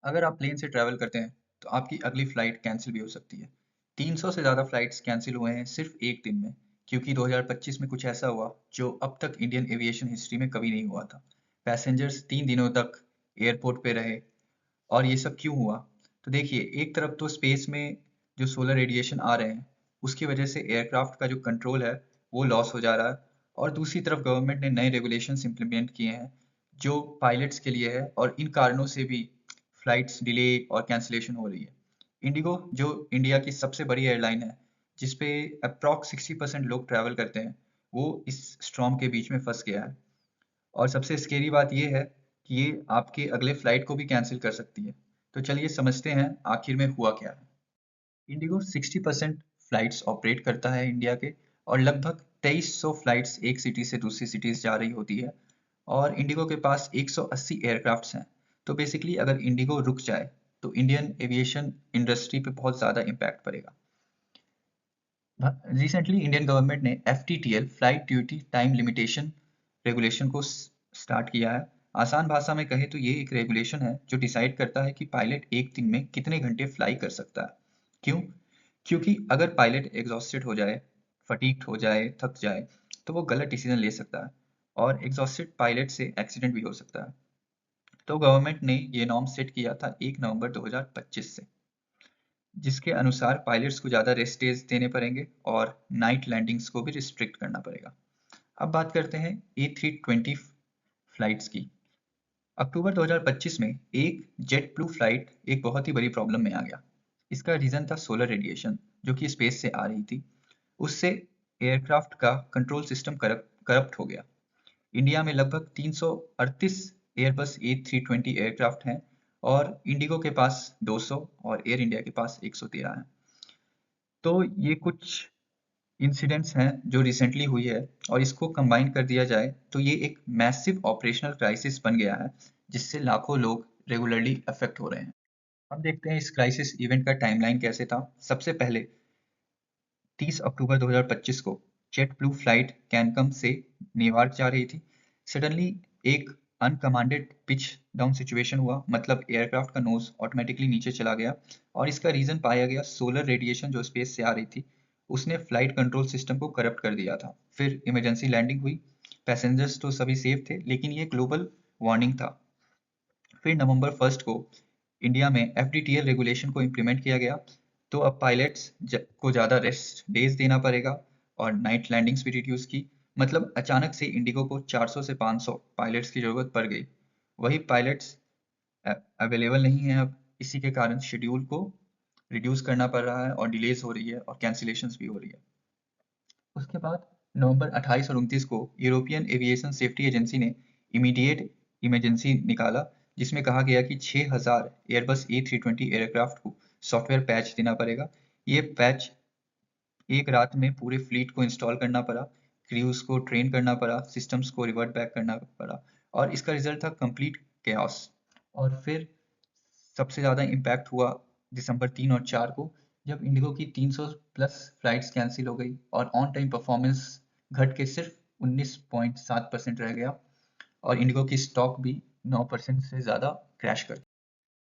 अगर आप प्लेन से ट्रैवल करते हैं तो आपकी अगली फ्लाइट कैंसिल भी हो सकती है। 300 से ज़्यादा फ्लाइट्स कैंसिल हुए हैं सिर्फ एक दिन में, क्योंकि 2025 में कुछ ऐसा हुआ जो अब तक इंडियन एविएशन हिस्ट्री में कभी नहीं हुआ था। पैसेंजर्स 3 दिनों तक एयरपोर्ट पे रहे। और ये सब क्यों हुआ? तो देखिए, एक तरफ तो स्पेस में जो सोलर रेडिएशन आ रहे हैं उसकी वजह से एयरक्राफ्ट का जो कंट्रोल है वो लॉस हो जा रहा है, और दूसरी तरफ गवर्नमेंट ने नए रेगुलेशंस इंप्लीमेंट किए हैं जो पायलट्स के लिए है, और इन कारणों से भी फ्लाइट्स डिले और कैंसिलेशन हो रही है। इंडिगो जो इंडिया की सबसे बड़ी एयरलाइन है, जिस पे अप्रॉक्स 60% लोग ट्रैवल करते हैं, वो इस स्टॉर्म के बीच में फंस गया है। और सबसे स्केरी बात ये है कि ये आपके अगले फ्लाइट को भी कैंसिल कर सकती है। तो चलिए समझते हैं आखिर में हुआ क्या है। इंडिगो 60% फ्लाइट्स ऑपरेट करता है इंडिया के, और लगभग 2300 फ्लाइट्स एक सिटी से दूसरी सिटीज जा रही होती है। और इंडिगो के पास 180 एयरक्राफ्ट्स हैं। तो बेसिकली अगर इंडिगो रुक जाए तो इंडियन एविएशन इंडस्ट्री पे बहुत ज़्यादा इम्पैक्ट पड़ेगा। रिसेंटली इंडियन गवर्नमेंट ने FTTL flight duty time limitation regulation को स्टार्ट किया है। आसान भाषा में कहें तो ये एक रेगुलेशन है जो डिसाइड करता है कि पायलट एक दिन में कितने घंटे फ्लाई कर सकता है। क्यों? क्योंकि अगर पायलट एग्जॉस्टेड हो जाए, फटीग्ड हो जाए, थक जाए, तो वो गलत डिसीजन ले सकता है, और एग्जॉस्टेड पायलट से एक्सीडेंट भी हो सकता है। तो गवर्नमेंट ने ये नॉर्म सेट किया था 1 नवंबर 2025 से, जिसके अनुसार पायलट्स को ज़्यादा रेस्ट डेज देने पड़ेंगे और नाइट लैंडिंग्स को भी रिस्ट्रिक्ट करना पड़ेगा। अब बात करते हैं A320 फ्लाइट्स की। अक्टूबर 2025 में एक जेट ब्लू फ्लाइट एक बहुत ही बड़ी प्रॉब्लम में आ गया। इसका रीज़न था सोलर रेडिएशन जो कि स्पेस से आ रही थी। उससे एयरक्राफ्ट का कंट्रोल सिस्टम करप्ट हो गया। इंडिया में लगभग 338 एयरबस A320 एयरक्राफ्ट हैं, और इंडिगो के पास 200 और एयर इंडिया के पास 113 हैं। तो ये कुछ इंसिडेंट्स हैं जो रिसेंटली हुई है, और इसको कंबाइन कर दिया जाए तो ये एक मैसिव ऑपरेशनल क्राइसिस बन गया है, जिससे लाखों लोग रेगुलरली अफेक्ट हो रहे हैं। अब देखते हैं इस क्राइसिस इवेंट का टाइमलाइन कैसे था। सबसे पहले 30 अक्टूबर 2025 को जेट ब्लू फ्लाइट कैनकम से न्यूयॉर्क जा रही थी। सडनली एक अनकमांडेड पिच डाउन सिचुएशन हुआ, मतलब एयरक्राफ्ट का नोज ऑटोमेटिकली नीचे चला गया, और इसका रीजन पाया गया सोलर रेडिएशन जो स्पेस से आ रही थी उसने फ्लाइट कंट्रोल सिस्टम को करप्ट कर दिया था। फिर इमरजेंसी लैंडिंग हुई। पैसेंजर्स तो सभी सेफ थे, लेकिन ये ग्लोबल वार्निंग था। फिर नवंबर 1 को इंडिया में FDTL रेगुलेशन को इम्प्लीमेंट किया गया। तो अब पायलट्स को ज़्यादा रेस्ट डेज देना पड़ेगा, और नाइट लैंडिंग्स भी रिड्यूस की। मतलब अचानक से इंडिगो को 400 से 500 पायलट्स की ज़रूरत पड़ गई। वही पायलट्स अवेलेबल नहीं है अब, इसी के कारण शेड्यूल को रिड्यूस करना पड़ रहा है, और डिलेज हो रही है, और कैंसिलेशंस भी हो रही है। उसके बाद नवंबर 28 और 29 को यूरोपियन एविएशन सेफ्टी एजेंसी ने इमीडिएट इमरजेंसी निकाला, जिसमें कहा गया कि 6000 एयरबस A320 एयरक्राफ्ट को सॉफ्टवेयर पैच देना पड़ेगा। ये पैच एक रात में पूरे फ्लीट को इंस्टॉल करना पड़ा, क्रूज को ट्रेन करना पड़ा, सिस्टम्स को रिवर्ट बैक करना पड़ा, और इसका रिजल्ट था कंप्लीट केओस। और फिर सबसे ज़्यादा इम्पैक्ट हुआ दिसंबर 3 और 4 को, जब इंडिगो की 300 प्लस फ्लाइट्स कैंसिल हो गई, और ऑन टाइम परफॉर्मेंस घट के सिर्फ 19.7% रह गया, और इंडिगो की स्टॉक भी 9% से ज़्यादा क्रैश कर।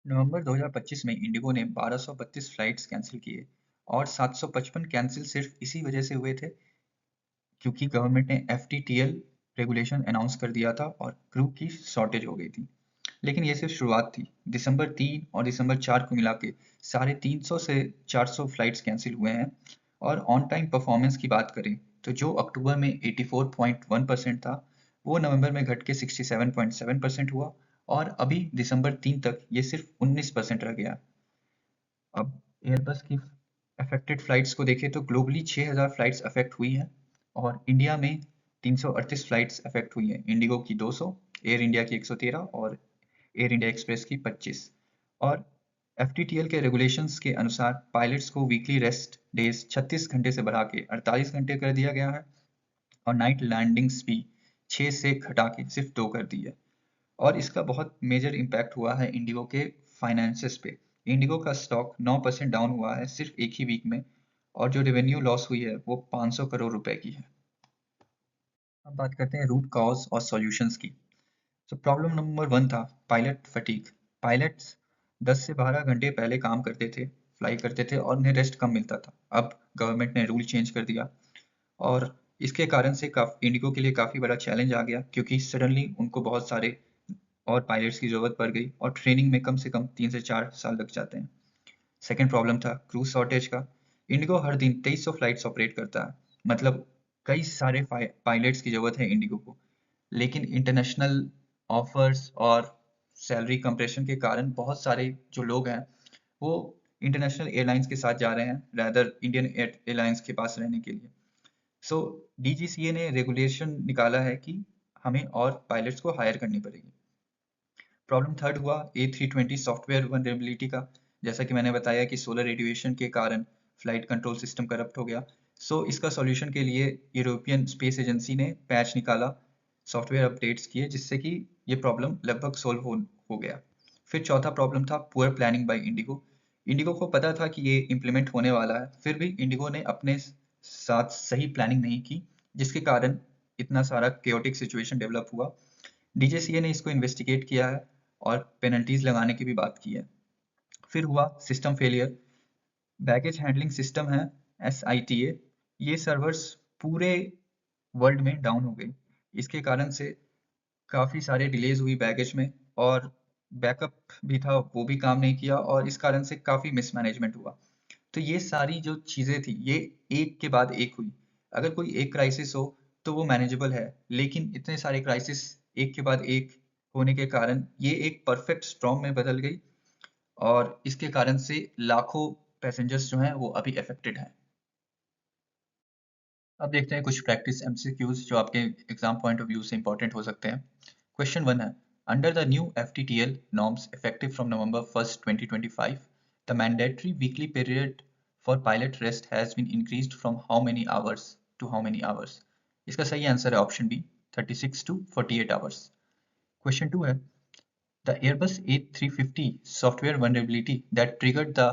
नवंबर 2025 में इंडिगो ने 1232 फ्लाइट्स कैंसिल किए, और 755 कैंसिल सिर्फ इसी वजह से हुए थे क्योंकि गवर्नमेंट ने FTTL रेगुलेशन अनाउंस कर दिया था और क्रू की शॉर्टेज हो गई थी। लेकिन ये सिर्फ शुरुआत थी। दिसंबर 3 और दिसंबर 4 को मिला के साढ़े 300 से 400 फ्लाइट्स कैंसिल हुए हैं। और ऑन टाइम परफॉर्मेंस की बात करें तो जो अक्टूबर में 84.1% था, वो नवंबर में घट के 67.7% हुआ, और अभी दिसंबर 3 तक ये सिर्फ 19% रह गया। अब एयरबस की अफेक्टेड फ्लाइट्स को देखें तो ग्लोबली 6000 फ्लाइट्स अफेक्ट हुई हैं, और इंडिया में 338 फ्लाइट्स अफेक्ट हुई हैं। इंडिगो की 200, एयर इंडिया की 113 और एयर इंडिया एक्सप्रेस की 25। और FTTL के रेगुलेशंस के अनुसार पायलट्स को वीकली रेस्ट डेज 36 घंटे से बढ़ा के 48 घंटे कर दिया गया है, और नाइट लैंडिंग्स भी 6 से घटा के सिर्फ 2 कर दी है। और इसका बहुत मेजर इम्पैक्ट हुआ है इंडिगो के फाइनेंसेस पे। इंडिगो का स्टॉक 9% डाउन हुआ है सिर्फ एक ही वीक में, और जो रेवेन्यू लॉस हुई है वो 500 करोड़ रुपए की है। अब बात करते हैं रूट कॉज और सॉल्यूशंस की। तो प्रॉब्लम नंबर 1 था पायलट फटीग। पायलट्स 10 से 12 घंटे पहले काम करते थे, फ्लाई करते थे और उन्हें रेस्ट कम मिलता था। अब गवर्नमेंट ने रूल चेंज कर दिया और इसके कारण से इंडिगो के लिए काफ़ी बड़ा चैलेंज आ गया, क्योंकि सडनली उनको बहुत सारे और पायलट्स की ज़रूरत पड़ गई और ट्रेनिंग में कम से कम 3 से 4 साल लग जाते हैं। सेकेंड प्रॉब्लम था क्रू शॉर्टेज का। इंडिगो हर दिन 2300 फ्लाइट्स ऑपरेट करता है, मतलब कई सारे पायलट्स की ज़रूरत है इंडिगो को। लेकिन इंटरनेशनल ऑफर्स और सैलरी कंप्रेशन के कारण बहुत सारे जो लोग हैं वो इंटरनेशनल एयरलाइंस के साथ जा रहे हैं रैदर इंडियन एयरलाइंस के पास रहने के लिए। सो डीजीसीए ने रेगुलेशन निकाला है कि हमें और पायलट्स को हायर करनी पड़ेगी। प्रॉब्लम थर्ड हुआ A320 सॉफ्टवेयर वनरेबिलिटी का। जैसा कि मैंने बताया कि सोलर रेडिएशन के कारण फ्लाइट कंट्रोल सिस्टम करप्ट हो गया। सो इसका सॉल्यूशन के लिए यूरोपियन स्पेस एजेंसी ने पैच निकाला, सॉफ्टवेयर अपडेट्स किए, जिससे कि ये प्रॉब्लम लगभग सोल्व हो गया। फिर चौथा प्रॉब्लम था poor planning bye Indigo. Indigo को पता था कि ये इम्प्लीमेंट होने वाला है, फिर भी इंडिगो ने अपने साथ सही प्लानिंग नहीं की, जिसके कारण इतना सारा केओटिक सिचुएशन डेवलप हुआ। डीजीसीए ने इसको इन्वेस्टिगेट किया है और पेनल्टीज लगाने की भी बात की है। फिर हुआ system failure. Baggage handling system है SITA, ये सर्वर्स पूरे वर्ल्ड में डाउन हो गई। इसके कारण से काफ़ी सारे डिलेज हुई बैगेज में और बैकअप भी था वो भी काम नहीं किया और इस कारण से काफ़ी मिसमैनेजमेंट हुआ। तो ये सारी जो चीज़ें थी ये एक के बाद एक हुई। अगर कोई एक क्राइसिस हो तो वो मैनेजेबल है, लेकिन इतने सारे क्राइसिस एक के बाद एक होने के कारण ये एक परफेक्ट स्टॉर्म में बदल गई और इसके कारण से लाखों पैसेंजर्स जो हैं वो अभी अफेक्टेड हैं। अब देखते हैं कुछ प्रैक्टिस MCQs जो आपके एग्जाम पॉइंट ऑफ व्यू से इंपॉर्टेंट हो सकते हैं। क्वेश्चन 1 है, under the new FTTL norms effective from November 1st 2025, the mandatory weekly period for pilot rest has been increased from how many hours to how many hours? इसका सही answer है option B, 36 to 48 hours। Question 2 है, the Airbus A350 software vulnerability that triggered the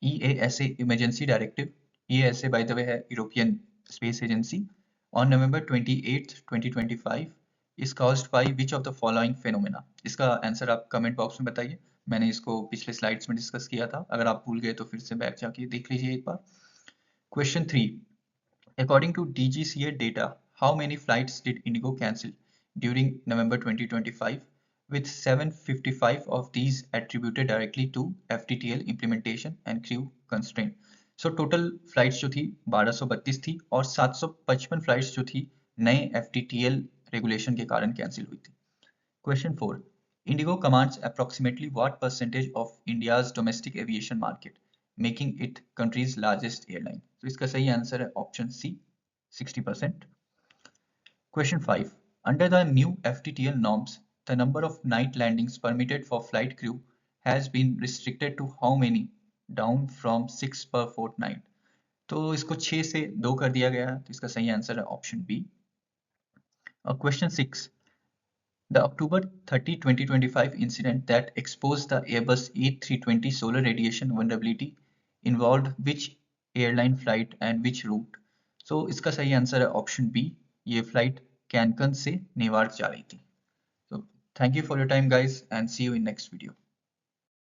EASA emergency directive, EASA by the way है European Space Agency, on November 28th 2025 is caused by which of the following phenomena? इसका answer आप comment box में बताइए। मैंने इसको पिछले slides में discuss किया था, अगर आप भूल गए तो फिर से बैक जाके देख लीजिए एक बार। Question 3, according to DGCA data, how many flights did Indigo cancel during November 2025, with 755 of these attributed directly to FTTL implementation and crew constraint? So total flights जो थी 1232 थी और 755 flights जो थी नए FTTL regulation के कारण cancel हुई थी। Question 4. Indigo commands approximately what percentage of India's domestic aviation market, making it country's largest airline? तो इसका सही आंसर है option C, 60%। Question 5. Under the new FTTL norms, the number of night landings permitted for flight crew has been restricted to how many? Down from 6 per fortnight. तो इसको 6 से 2 कर दिया गया है, तो इसका सही आंसर है ऑप्शन बी। और question 6. The October 30, 2025 incident that exposed the Airbus A320 solar radiation vulnerability involved which airline flight and which route? So इसका सही आंसर है ऑप्शन बी, ये फ्लाइट कैनकन से नेवार्क जा रही थी। So thank you for your time guys and see you in next video.